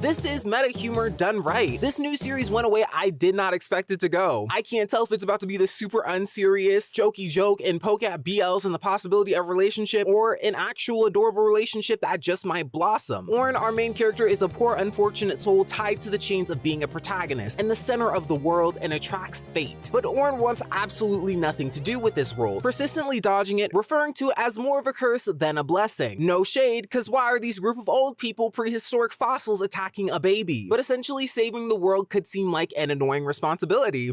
This is meta humor done right. This new series went away I did not expect it to go. I can't tell if it's about to be this super unserious, jokey joke and poke at BLs and the possibility of relationship, or an actual adorable relationship that just might blossom. Orin, our main character, is a poor, unfortunate soul tied to the chains of being a protagonist and the center of the world and attracts fate. But Orin wants absolutely nothing to do with this role, persistently dodging it, referring to it as more of a curse than a blessing. No shade, cause why are these group of old people prehistoric fossils attacking a baby? But essentially saving the world could seem like an annoying responsibility.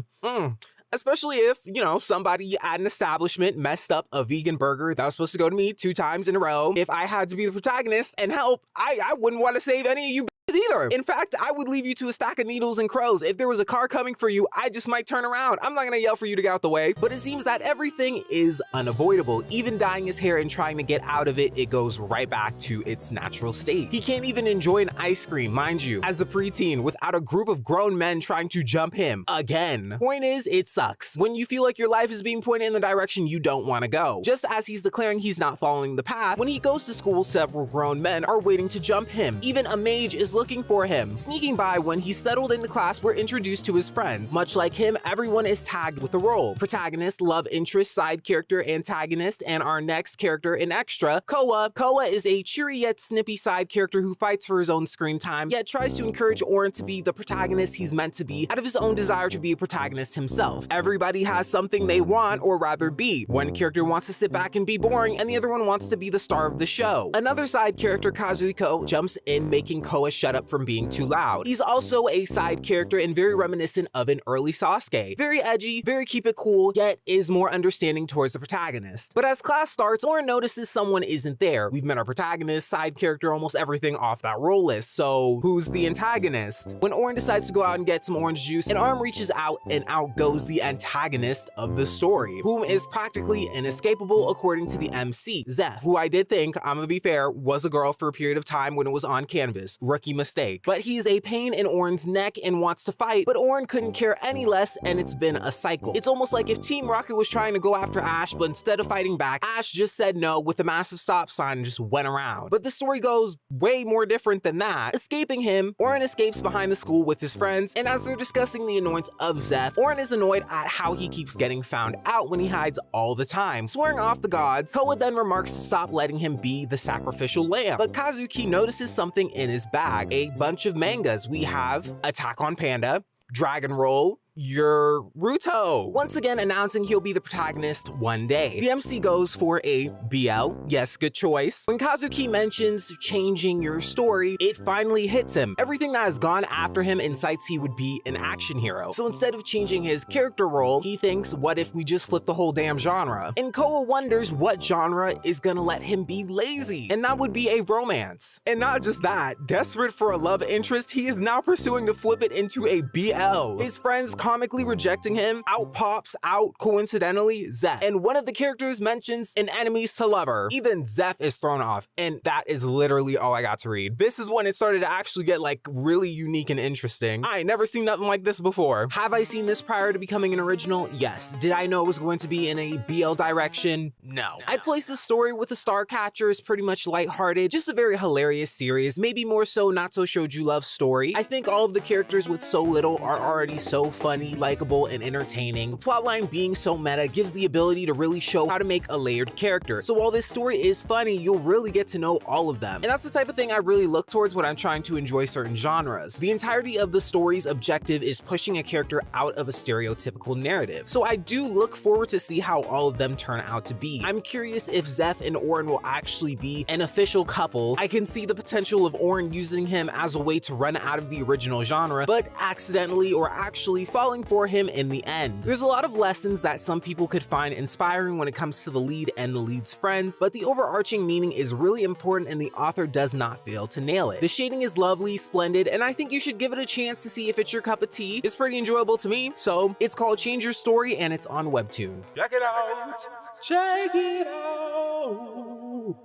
Especially if, somebody at an establishment messed up a vegan burger that was supposed to go to me 2 times in a row. If I had to be the protagonist and help, I wouldn't want to save any of you either. In fact, I would leave you to a stack of needles and crows. If there was a car coming for you, I just might turn around. I'm not gonna yell for you to get out the way. But it seems that everything is unavoidable. Even dyeing his hair and trying to get out of it, it goes right back to its natural state. He can't even enjoy an ice cream, mind you, as a preteen without a group of grown men trying to jump him again. Point is, it sucks when you feel like your life is being pointed in the direction you don't want to go. Just as he's declaring he's not following the path, when he goes to school, several grown men are waiting to jump him. Even a mage is looking for him. Sneaking by when he's settled into class, we're introduced to his friends. Much like him, everyone is tagged with a role. Protagonist, love interest, side character, antagonist, and our next character in extra, Koa. Koa is a cheery yet snippy side character who fights for his own screen time, yet tries to encourage Orin to be the protagonist he's meant to be out of his own desire to be a protagonist himself. Everybody has something they want, or rather be. One character wants to sit back and be boring, and the other one wants to be the star of the show. Another side character, Kazuhiko, jumps in, making Koa shut up from being too loud. He's also a side character and very reminiscent of an early Sasuke. Very edgy, very keep it cool, yet is more understanding towards the protagonist. But as class starts, Orin notices someone isn't there. We've met our protagonist, side character, almost everything off that role list, so who's the antagonist? When Orin decides to go out and get some orange juice, an arm reaches out and out goes the antagonist of the story, whom is practically inescapable according to the MC, Zeph, who I did think, I'm gonna be fair, was a girl for a period of time when it was on canvas. Rookie mistake. But he's a pain in Orin's neck and wants to fight, but Orin couldn't care any less, and it's been a cycle. It's almost like if Team Rocket was trying to go after Ash, but instead of fighting back, Ash just said no with a massive stop sign and just went around. But the story goes way more different than that. Escaping him, Orin escapes behind the school with his friends, and as they're discussing the annoyance of Zeph, Orin is annoyed at how he keeps getting found out when he hides all the time. Swearing off the gods, Koa then remarks to stop letting him be the sacrificial lamb, but Kazuki notices something in his bag, a bunch of mangas. We have Attack on Panda, Dragon Roll, Ruto, once again announcing he'll be the protagonist one day. The MC goes for a BL, yes, good choice. When Kazuki mentions changing your story, it finally hits him. Everything that has gone after him incites he would be an action hero. So instead of changing his character role, he thinks, what if we just flip the whole damn genre? And Koa wonders what genre is gonna let him be lazy, and that would be a romance. And not just that, desperate for a love interest, he is now pursuing to flip it into a BL. His friends comically rejecting him, out pops coincidentally, Zeph. And one of the characters mentions an enemies to lover. Even Zeph is thrown off, and that is literally all I got to read. This is when it started to actually get really unique and interesting. I ain't never seen nothing like this before. Have I seen this prior to becoming an original? Yes. Did I know it was going to be in a BL direction? No. I'd place the story with the star catcher as pretty much lighthearted, just a very hilarious series, maybe more so not so shoujo love story. I think all of the characters with so little are already so funny, likable, and entertaining. The plotline being so meta gives the ability to really show how to make a layered character. So while this story is funny, you'll really get to know all of them. And that's the type of thing I really look towards when I'm trying to enjoy certain genres. The entirety of the story's objective is pushing a character out of a stereotypical narrative. So I do look forward to see how all of them turn out to be. I'm curious if Zeph and Orin will actually be an official couple. I can see the potential of Orin using him as a way to run out of the original genre, but accidentally or actually falling for him in the end. There's a lot of lessons that some people could find inspiring when it comes to the lead and the lead's friends, but the overarching meaning is really important and the author does not fail to nail it. The shading is lovely, splendid, and I think you should give it a chance to see if it's your cup of tea. It's pretty enjoyable to me, so it's called Change Your Story and it's on Webtoon. Check it out! Check it out!